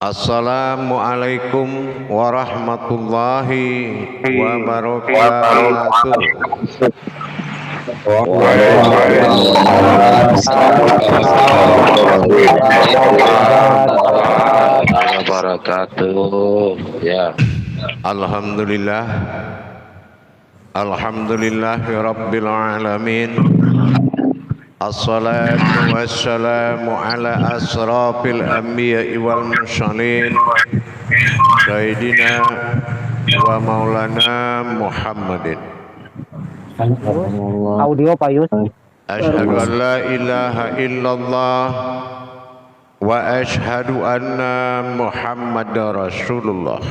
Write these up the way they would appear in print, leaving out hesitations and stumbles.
Assalamualaikum warahmatullahi wabarakatuh. Ya. Alhamdulillah. Alhamdulillahirabbil alamin. Assalatu wassalamu ala asrafil anbiya'i wal mursalin Sayyidina wa maulana Muhammadin. Audio Pak Yus. Asyhadu an la ilaha illallah wa asyhadu anna Muhammadar Rasulullah.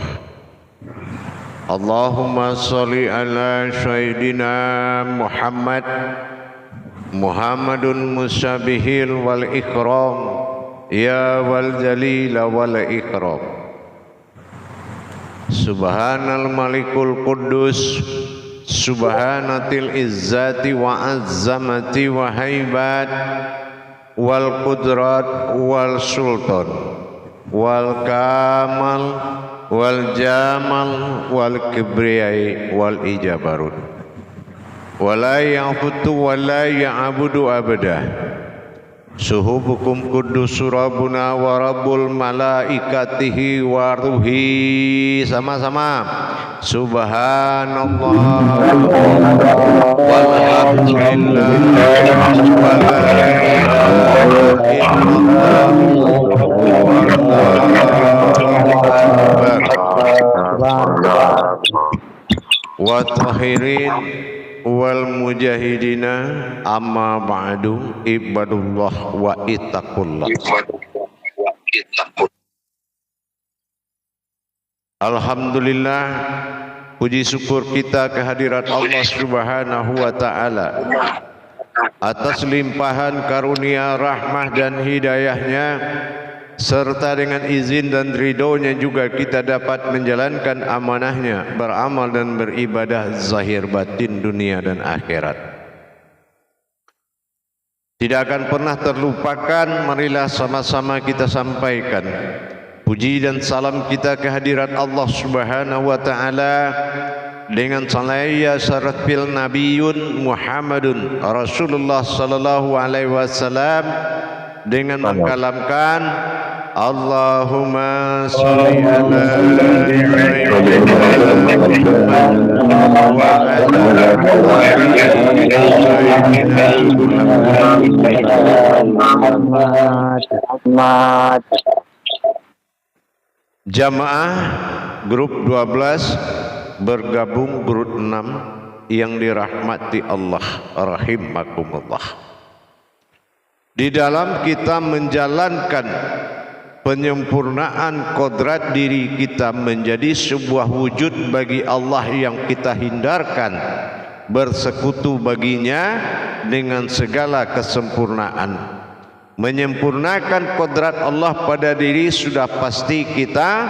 Allahumma sholli ala Sayyidina Muhammad Muhammadun musabihil wal ikram ya wal jalil wal ikram. Subhanal malikul quddus subhanatil izzati wa azzamati wa haibat wal qudrat wal sultan wal kamal wal jamal wal kibriyai wal ijabarut wala ya'budu wala ya'budu abada. Suhubukum kudus rabbuna wa rabbul malaikatihi wa ruhi. Sama-sama subhanallah walhamdulillah wala ilaha illallah wa tahirin wal mujahidina amma ba'du ibadullah wa ittaqullah. Alhamdulillah, puji syukur kita kehadirat Allah Subhanahu wa taala atas limpahan karunia rahmah dan hidayahnya, serta dengan izin dan ridhonya juga kita dapat menjalankan amanahnya, beramal dan beribadah zahir batin dunia dan akhirat. Tidak akan pernah terlupakan, marilah sama-sama kita sampaikan puji dan salam kita kehadirat Allah Subhanahu wa taala dengan salaya syarafil nabiyun Muhammadun Rasulullah sallallahu alaihi wasallam dengan mengkalamkan Allahumma sholli ala Muhammad. Jamaah grup 12 bergabung grup 6 yang dirahmati Allah rahimakumullah. Di dalam kita menjalankan penyempurnaan kodrat diri kita menjadi sebuah wujud bagi Allah yang kita hindarkan bersekutu baginya dengan segala kesempurnaan. Menyempurnakan kodrat Allah pada diri sudah pasti kita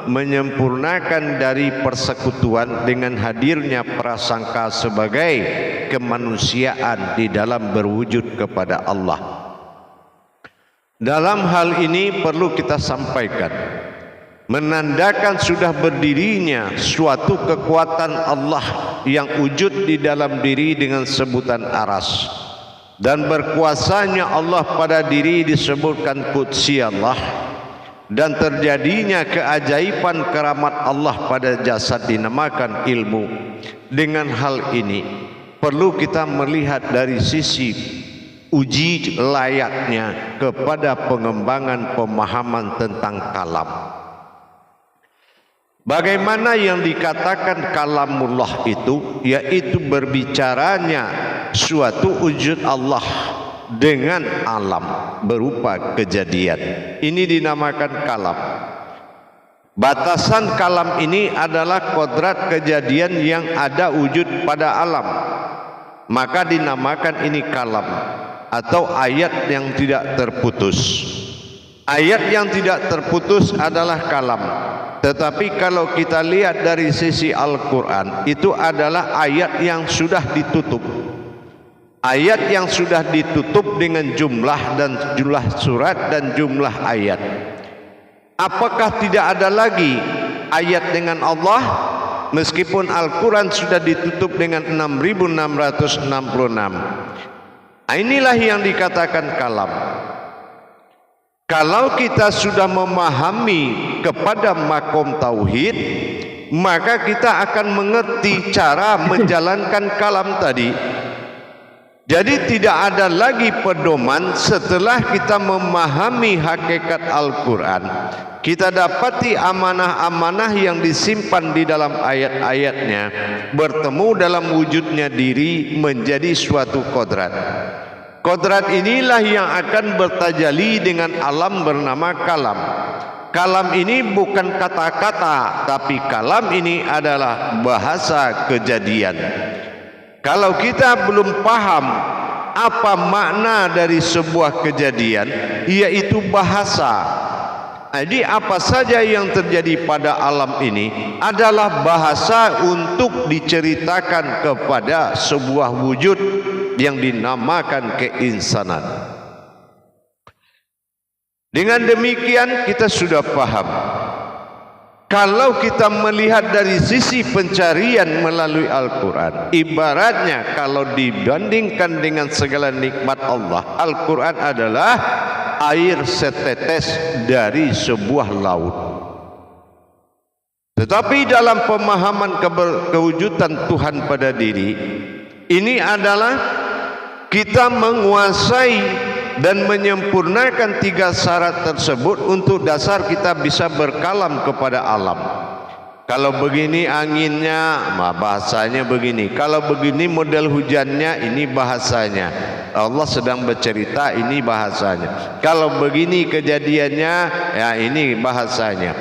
menyempurnakan dari persekutuan dengan hadirnya prasangka sebagai kemanusiaan di dalam berwujud kepada Allah. Dalam hal ini perlu kita sampaikan, menandakan sudah berdirinya suatu kekuatan Allah yang wujud di dalam diri dengan sebutan aras, dan berkuasanya Allah pada diri disebutkan Qudsi Allah, dan terjadinya keajaiban keramat Allah pada jasad dinamakan ilmu. Dengan hal ini perlu kita melihat dari sisi uji layaknya kepada pengembangan pemahaman tentang kalam. Bagaimana yang dikatakan kalamullah itu, yaitu berbicaranya suatu wujud Allah dengan alam berupa kejadian. Ini dinamakan kalam. Batasan kalam ini adalah kodrat kejadian yang ada wujud pada alam, maka dinamakan ini kalam atau ayat yang tidak terputus. Ayat yang tidak terputus adalah kalam. Tetapi kalau kita lihat dari sisi Al-Quran, itu adalah ayat yang sudah ditutup. Ayat yang sudah ditutup dengan jumlah surat dan jumlah ayat. Apakah tidak ada lagi ayat dengan Allah? Meskipun Al-Quran sudah ditutup dengan 6.666. Inilah yang dikatakan kalam. Kalau kita sudah memahami kepada makom tauhid, maka kita akan mengerti cara menjalankan kalam tadi. Jadi tidak ada lagi pedoman setelah kita memahami hakikat Al-Quran. Kita dapati amanah-amanah yang disimpan di dalam ayat-ayatnya bertemu dalam wujudnya diri menjadi suatu kodrat. Kodrat inilah yang akan bertajali dengan alam bernama kalam. Kalam ini bukan kata-kata, tapi kalam ini adalah bahasa kejadian. Kalau kita belum paham apa makna dari sebuah kejadian, yaitu bahasa. Jadi apa saja yang terjadi pada alam ini adalah bahasa untuk diceritakan kepada sebuah wujud yang dinamakan keinsanan. Dengan demikian kita sudah paham. Kalau kita melihat dari sisi pencarian melalui Al-Quran, ibaratnya kalau dibandingkan dengan segala nikmat Allah, Al-Quran adalah air setetes dari sebuah laut. Tetapi dalam pemahaman kewujudan Tuhan pada diri, ini adalah kita menguasai dan menyempurnakan 3 syarat tersebut untuk dasar kita bisa berkalam kepada alam. Kalau begini anginnya, bahasanya begini. Kalau begini model hujannya, ini bahasanya. Allah sedang bercerita, ini bahasanya. Kalau begini kejadiannya, ya ini bahasanya.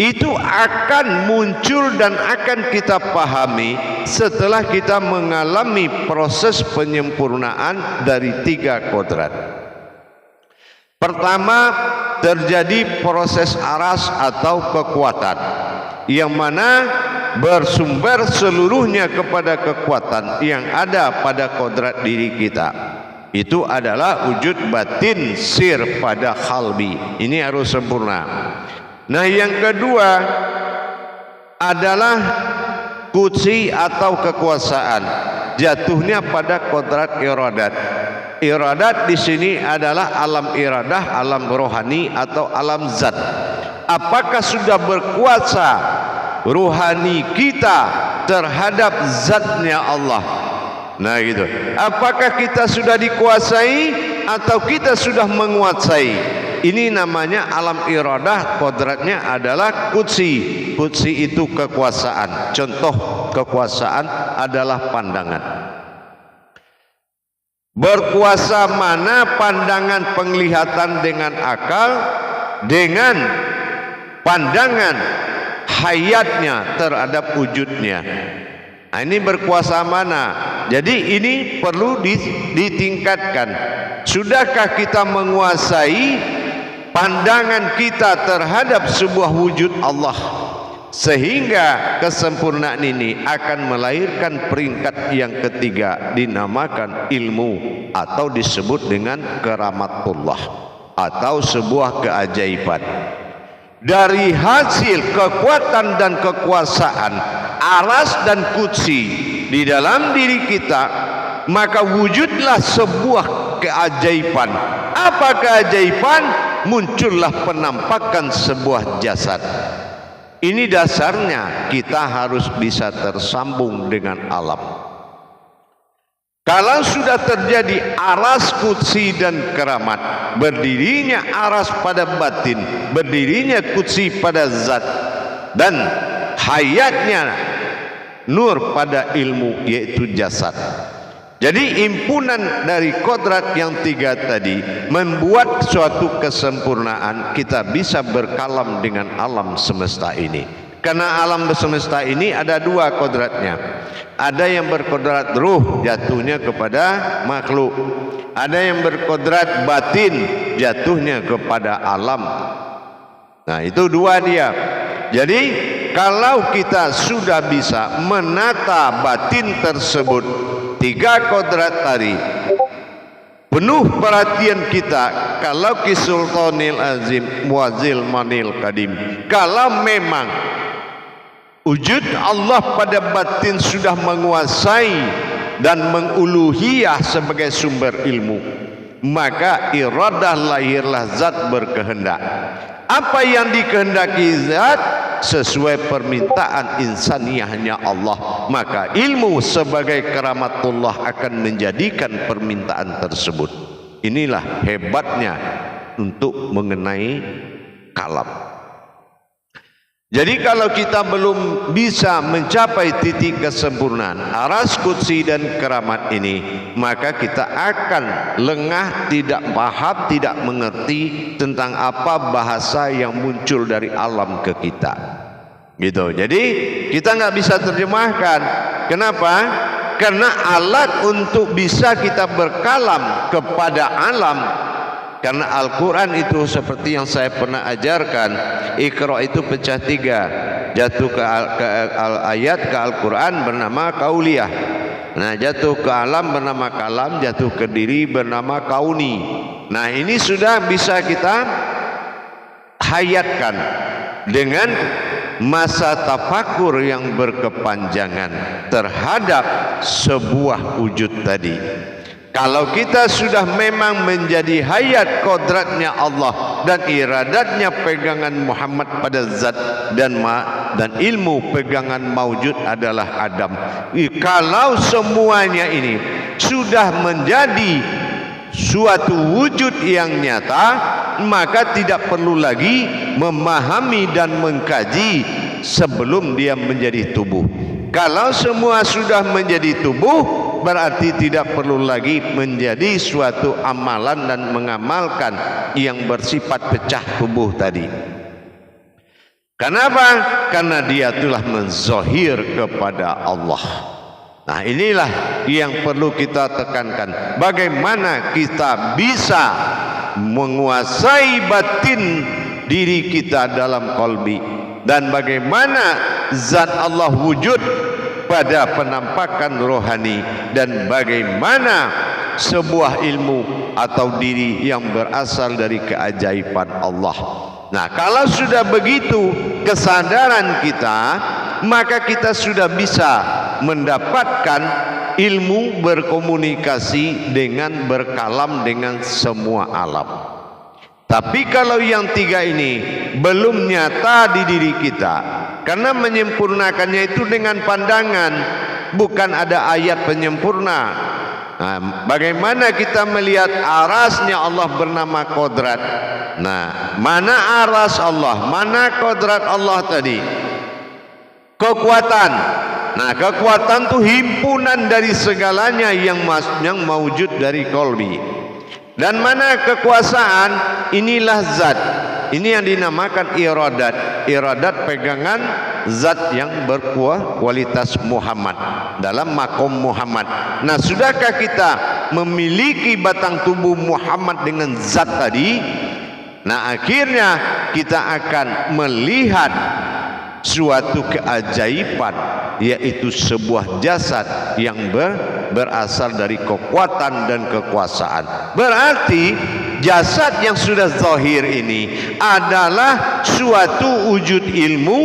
Itu akan muncul dan akan kita pahami setelah kita mengalami proses penyempurnaan dari 3 kodrat. Pertama, terjadi proses aras atau kekuatan, yang mana bersumber seluruhnya kepada kekuatan yang ada pada kodrat diri kita. Itu adalah wujud batin sir pada qalbi. Ini harus sempurna. Nah, yang kedua adalah kudsi atau kekuasaan, jatuhnya pada kodrat iradat. Iradat di sini adalah alam iradah, alam rohani atau alam zat. Apakah sudah berkuasa rohani kita terhadap zatnya Allah? Nah gitu. Apakah kita sudah dikuasai atau kita sudah menguasai? Ini namanya alam iradah, kodratnya adalah kudsi. Kudsi itu kekuasaan. Contoh kekuasaan adalah pandangan. Berkuasa mana pandangan penglihatan dengan akal, dengan pandangan hayatnya terhadap wujudnya. Nah, ini berkuasa mana? Jadi ini perlu ditingkatkan. Sudahkah kita menguasai pandangan kita terhadap sebuah wujud Allah, sehingga kesempurnaan ini akan melahirkan peringkat yang ketiga, dinamakan ilmu atau disebut dengan keramatullah atau sebuah keajaiban. Dari hasil kekuatan dan kekuasaan aras dan kudsi di dalam diri kita, maka wujudlah sebuah keajaiban. Apa keajaiban? Muncullah penampakan sebuah jasad. Ini dasarnya kita harus bisa tersambung dengan alam. Kalau sudah terjadi aras kudsi dan keramat, berdirinya aras pada batin, berdirinya kudsi pada zat, dan hayatnya nur pada ilmu, yaitu jasad. Jadi impunan dari kodrat yang 3 tadi membuat suatu kesempurnaan kita bisa berkalam dengan alam semesta ini. Karena alam semesta ini ada 2 kodratnya. Ada yang berkodrat ruh, jatuhnya kepada makhluk. Ada yang berkodrat batin, jatuhnya kepada alam. Nah, itu 2 dia. Jadi kalau kita sudah bisa menata batin tersebut, 3 kodrat tadi, penuh perhatian kita kalau ki sultanil azim muazil manil kadim, kalau memang wujud Allah pada batin sudah menguasai dan menguluhiyah sebagai sumber ilmu, maka iradah lahirlah zat berkehendak. Apa yang dikehendaki zat sesuai permintaan insaniyahnya Allah, maka ilmu sebagai keramatullah akan menjadikan permintaan tersebut. Inilah hebatnya untuk mengenai kalam. Jadi kalau kita belum bisa mencapai titik kesempurnaan aras qudsi dan keramat ini, maka kita akan lengah, tidak paham, tidak mengerti tentang apa bahasa yang muncul dari alam ke kita. Gitu. Jadi kita nggak bisa terjemahkan. Kenapa? Karena alat untuk bisa kita berkalam kepada alam. Karena Al-Quran itu seperti yang saya pernah ajarkan, Iqra itu pecah 3, jatuh ke ayat ke Al-Quran bernama kauliyah, nah jatuh ke alam bernama kalam, jatuh ke diri bernama kauni. Nah ini sudah bisa kita hayatkan dengan masa tafakur yang berkepanjangan terhadap sebuah wujud tadi. Kalau kita sudah memang menjadi hayat kodratnya Allah dan iradatnya pegangan Muhammad pada zat dan ilmu pegangan maujud adalah Adam. Kalau semuanya ini sudah menjadi suatu wujud yang nyata, maka tidak perlu lagi memahami dan mengkaji sebelum dia menjadi tubuh. Kalau semua sudah menjadi tubuh, berarti tidak perlu lagi menjadi suatu amalan dan mengamalkan yang bersifat pecah tubuh tadi. Kenapa? Karena dia telah menzohir kepada Allah. Nah inilah yang perlu kita tekankan. Bagaimana kita bisa menguasai batin diri kita dalam qalbi, dan bagaimana zat Allah wujud pada penampakan rohani, dan bagaimana sebuah ilmu atau diri yang berasal dari keajaiban Allah. Nah kalau sudah begitu kesadaran kita, maka kita sudah bisa mendapatkan ilmu berkomunikasi dengan berkalam dengan semua alam. Tapi kalau yang 3 ini belum nyata di diri kita, karena menyempurnakannya itu dengan pandangan, bukan ada ayat penyempurna. Nah, bagaimana kita melihat arasnya Allah bernama kodrat? Nah, mana aras Allah, mana kodrat Allah tadi? Kekuatan. Nah, kekuatan itu himpunan dari segalanya yang mawujud dari qalbi. Dan mana kekuasaan? Inilah zat. Ini yang dinamakan iradat. Iradat pegangan zat yang berkualitas Muhammad dalam makom Muhammad. Nah, sudahkah kita memiliki batang tubuh Muhammad dengan zat tadi? Nah, akhirnya kita akan melihat suatu keajaiban, yaitu sebuah jasad yang berasal dari kekuatan dan kekuasaan. Berarti jasad yang sudah zahir ini adalah suatu wujud ilmu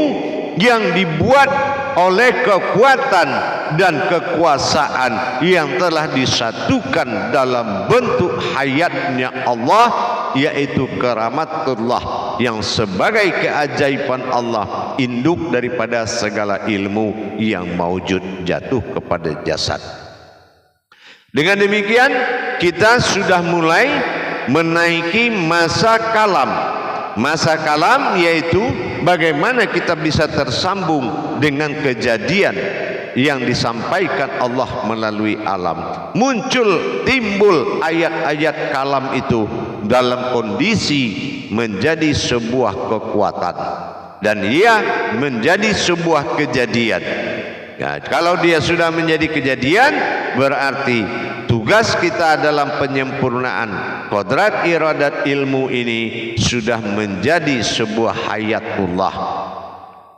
yang dibuat oleh kekuatan dan kekuasaan yang telah disatukan dalam bentuk hayatnya Allah, yaitu keramatullah yang sebagai keajaiban Allah, induk daripada segala ilmu yang maujud jatuh kepada jasad. Dengan demikian kita sudah mulai menaiki masa kalam. Masa kalam yaitu bagaimana kita bisa tersambung dengan kejadian yang disampaikan Allah melalui alam. Timbul ayat-ayat kalam itu dalam kondisi menjadi sebuah kekuatan, dan ia menjadi sebuah kejadian. Ya, kalau dia sudah menjadi kejadian, berarti tugas kita dalam penyempurnaan kodrat iradat ilmu ini sudah menjadi sebuah hayatullah.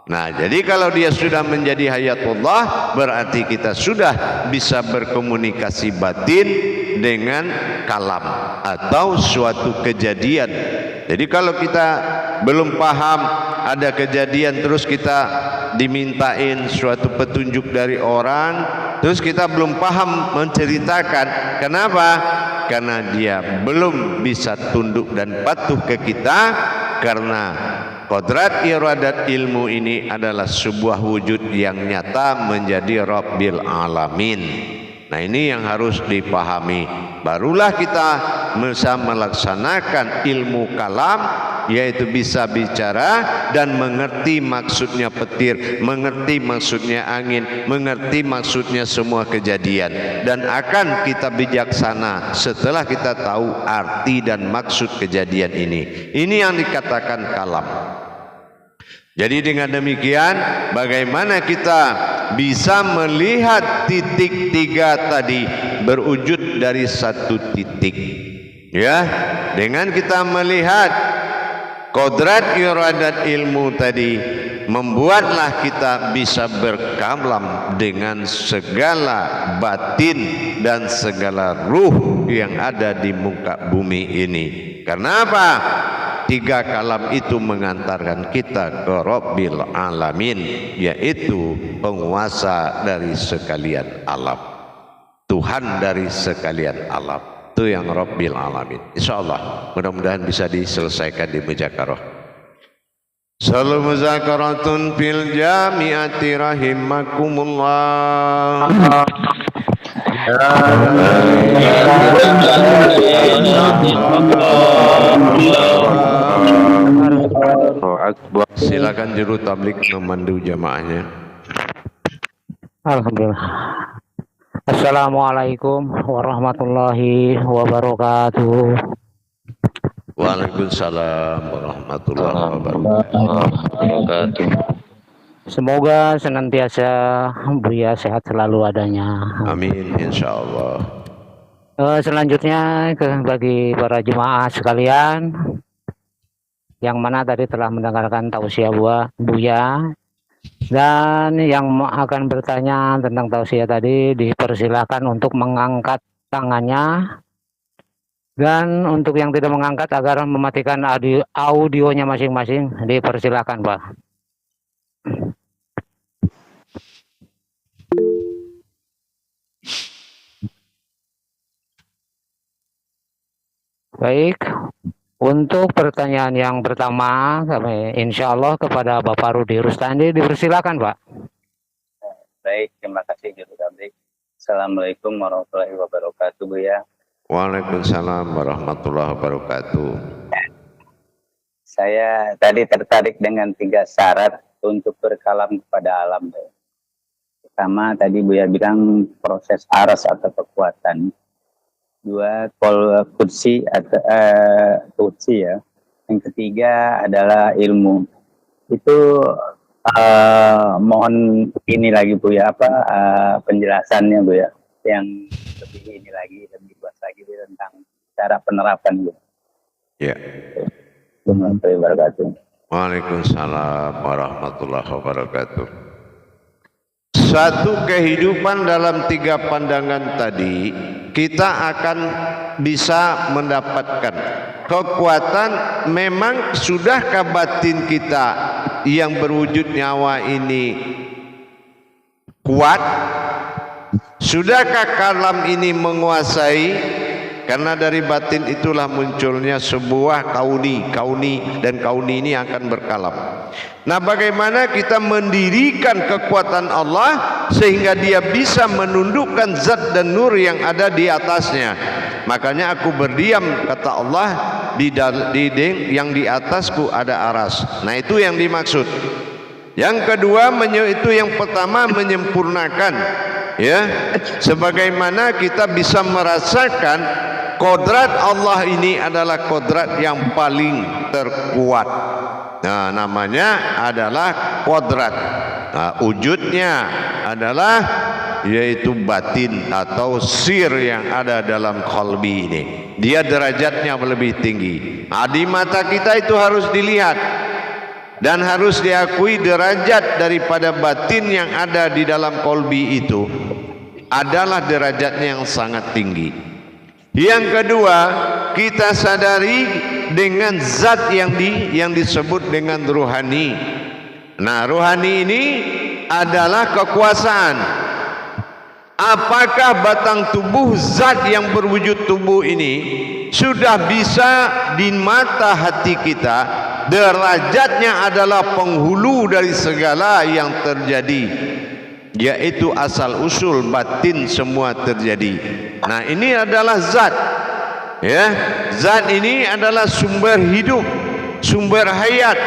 Nah, jadi kalau dia sudah menjadi hayatullah, berarti kita sudah bisa berkomunikasi batin dengan kalam atau suatu kejadian. Jadi kalau kita belum paham ada kejadian terus kita dimintain suatu petunjuk dari orang, terus kita belum paham menceritakan. Kenapa? Karena dia belum bisa tunduk dan patuh ke kita, karena kodrat iradat ilmu ini adalah sebuah wujud yang nyata menjadi Rabbil Alamin. Nah, ini yang harus dipahami. Barulah kita bisa melaksanakan ilmu kalam, yaitu bisa bicara dan mengerti maksudnya petir, mengerti maksudnya angin, mengerti maksudnya semua kejadian. Dan akan kita bijaksana setelah kita tahu arti dan maksud kejadian ini. Ini yang dikatakan kalam. Jadi dengan demikian, bagaimana kita bisa melihat titik tiga tadi berwujud dari satu titik, ya, dengan kita melihat kodrat iradat ilmu tadi, membuatlah kita bisa berkalam dengan segala batin dan segala ruh yang ada di muka bumi ini. Karena apa? Tiga kalam itu mengantarkan kita ke Rabbil Alamin, yaitu penguasa dari sekalian alam, Tuhan dari sekalian alam. Itu yang Rabbil Alamin. InsyaAllah mudah-mudahan bisa diselesaikan di muzakarah. Salam muzakaratun fil jami'ati rahimakumullah. Silakan juru tablik memandu jamaahnya. Alhamdulillah. Assalamualaikum warahmatullahi wabarakatuh. Waalaikumsalam warahmatullahi wabarakatuh. Semoga senantiasa Buya sehat selalu adanya. Amin, insyaallah. Selanjutnya bagi para jemaah sekalian, yang mana tadi telah mendengarkan tausiah Buya, dan yang akan bertanya tentang tausiah tadi dipersilakan untuk mengangkat tangannya, dan untuk yang tidak mengangkat agar mematikan audionya masing-masing dipersilakan, Pak. Baik, untuk pertanyaan yang pertama kami insya Allah kepada Bapak Rudi Rustandi, dipersilakan Pak. Baik, terima kasih Juru Tablik. Assalamualaikum warahmatullahi wabarakatuh, Buya. Waalaikumsalam warahmatullahi wabarakatuh. Saya tadi tertarik dengan 3 syarat untuk berkalam kepada alam. Pertama, tadi Buya bilang proses aras atau kekuatan. 2, kursi atau kursi ya. Yang ketiga adalah ilmu. Itu mohon ini lagi Bu ya, penjelasannya Bu ya, yang lebih ini lagi, lebih luas lagi tentang cara penerapan Bu. Ya. Warahmatullahi wabarakatuh. Waalaikumsalam warahmatullahi wabarakatuh. Satu kehidupan dalam 3 pandangan tadi, kita akan bisa mendapatkan kekuatan. Memang sudahkah batin kita yang berwujud nyawa ini kuat? Sudahkah kalam ini menguasai? Karena dari batin itulah munculnya sebuah kauni dan kauni ini akan berkalam. Nah, bagaimana kita mendirikan kekuatan Allah sehingga dia bisa menundukkan zat dan nur yang ada di atasnya. Makanya aku berdiam, kata Allah, di yang di atasku ada aras. Nah, itu yang dimaksud. Yang kedua, itu yang pertama menyempurnakan, ya, sebagaimana kita bisa merasakan kodrat Allah ini adalah kodrat yang paling terkuat. Nah, namanya adalah kodrat. Nah, wujudnya adalah yaitu batin atau sir yang ada dalam qalbi ini. Dia derajatnya lebih tinggi. Nah, di mata kita itu harus dilihat dan harus diakui derajat daripada batin yang ada di dalam qalbi itu adalah derajatnya yang sangat tinggi. Yang kedua, kita sadari dengan zat yang disebut dengan rohani. Nah, rohani ini adalah kekuasaan. Apakah batang tubuh zat yang berwujud tubuh ini sudah bisa di mata hati kita derajatnya adalah penghulu dari segala yang terjadi, yaitu asal usul batin semua terjadi. Nah, ini adalah zat, ya. Zat ini adalah sumber hidup, sumber hayat.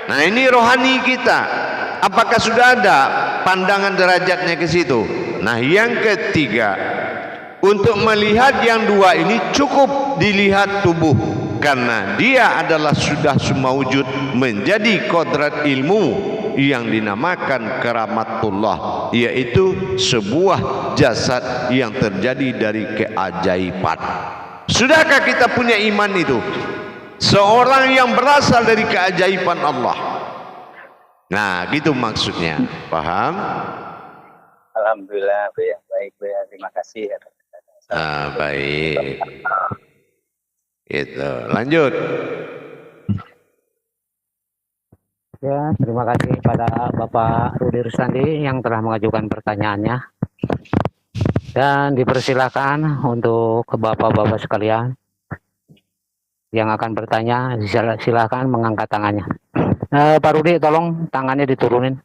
Nah, ini rohani kita. Apakah sudah ada pandangan derajatnya ke situ? Nah, yang ketiga, untuk melihat yang dua ini cukup dilihat tubuh, karena dia adalah sudah semaujud menjadi kodrat ilmu yang dinamakan keramatullah, yaitu sebuah jasad yang terjadi dari keajaiban. Sudahkah kita punya iman itu? Seorang yang berasal dari keajaiban Allah. Nah, gitu maksudnya. Paham? Alhamdulillah, Buya. Baik, Buya. Terima kasih. Baik. Itu. Lanjut. Ya, terima kasih pada Bapak Rudi Rustandi yang telah mengajukan pertanyaannya. Dan dipersilakan untuk ke Bapak-Bapak sekalian yang akan bertanya, silakan mengangkat tangannya. Pak Rudi, tolong tangannya diturunin.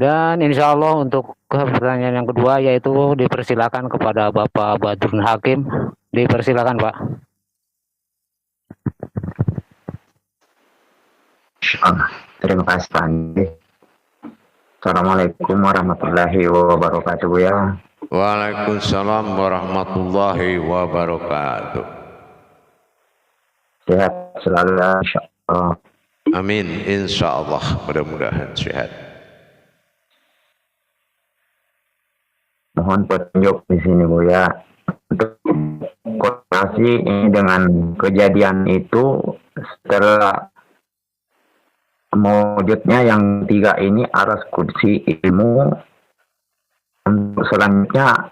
Dan insya Allah untuk pertanyaan yang kedua, yaitu dipersilakan kepada Bapak Badrun Hakim. Dipersilakan, Pak. Terima kasih, Pak Andi. Assalamualaikum warahmatullahi wabarakatuh, ya. Waalaikumsalam warahmatullahi wabarakatuh. Sehat selalu, insya Allah. Amin, insya Allah. Mudah-mudahan sehat. Mohon petunjuk di sini, Bu, ya. Untuk korelasi ini dengan kejadian itu setelah mewujudnya yang tiga ini aras kursi ilmu. Untuk selanjutnya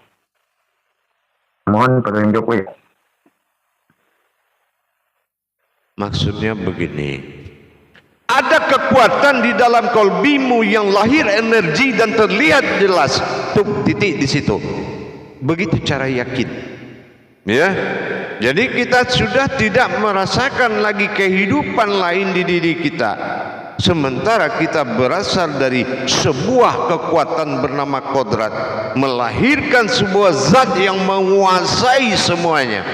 mohon petunjuk, Bu, ya. Maksudnya begini, ada kekuatan di dalam kolbimu yang lahir energi dan terlihat jelas. Tuh, titik di situ. Begitu cara yakin, ya. Jadi kita sudah tidak merasakan lagi kehidupan lain di diri kita, sementara kita berasal dari sebuah kekuatan bernama kodrat, melahirkan sebuah zat yang menguasai semuanya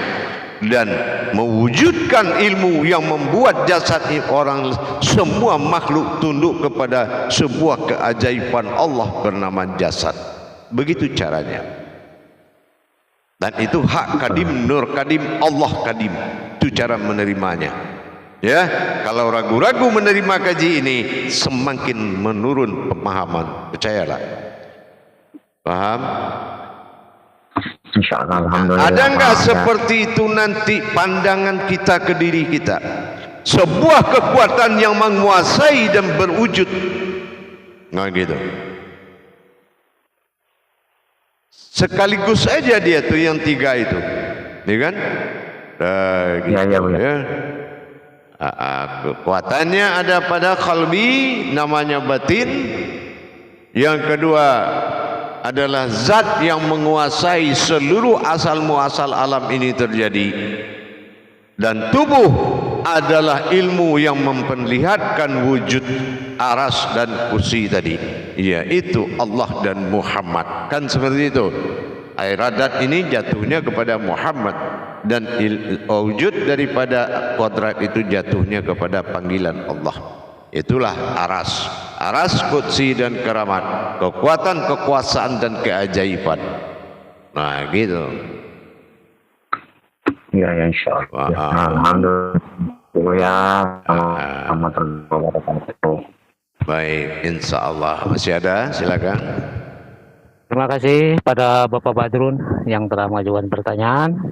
dan mewujudkan ilmu yang membuat jasad orang, semua makhluk tunduk kepada sebuah keajaiban Allah bernama jasad. Begitu caranya. Dan itu hak kadim, nur kadim, Allah kadim. Itu cara menerimanya. Ya, kalau ragu-ragu menerima kaji ini, semakin menurun pemahaman. Percayalah. Paham? Insyaallah, alhamdulillah. Ada enggak Pak, seperti itu nanti pandangan kita ke diri kita? Sebuah kekuatan yang menguasai dan berwujud. Nah, gitu. Sekaligus aja dia tuh yang tiga itu, ya kan? Gitu, ya, Bu, ya. Ya. Kekuatannya ada pada qalbi, namanya batin. Yang kedua adalah zat yang menguasai seluruh asal muasal alam ini terjadi. Dan tubuh adalah ilmu yang memperlihatkan wujud aras dan kursi tadi, yaitu Allah dan Muhammad. Kan seperti itu. Iradat ini jatuhnya kepada Muhammad, dan wujud daripada kodrat itu jatuhnya kepada panggilan Allah. Itulah aras, aras kursi dan keramat, kekuatan, kekuasaan dan keajaiban. Nah, gitu. Ya, insyaallah. Ya, alhamdulillah. Warahmatullahi wabarakatuh. Baik, insyaallah. Masih ada? Silakan. Terima kasih pada Bapak Badrun yang telah mengajukan pertanyaan.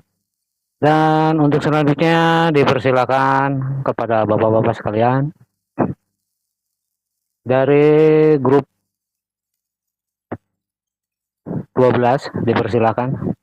Dan untuk selanjutnya dipersilakan kepada Bapak-Bapak sekalian dari grup 12, dipersilakan.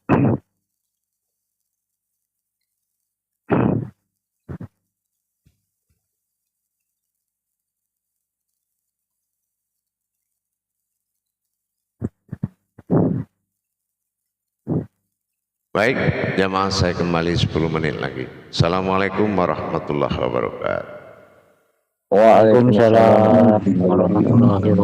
Baik, jamaah saya kembali 10 menit lagi. Assalamualaikum warahmatullahi wabarakatuh. Waalaikumsalam warahmatullahi wabarakatuh.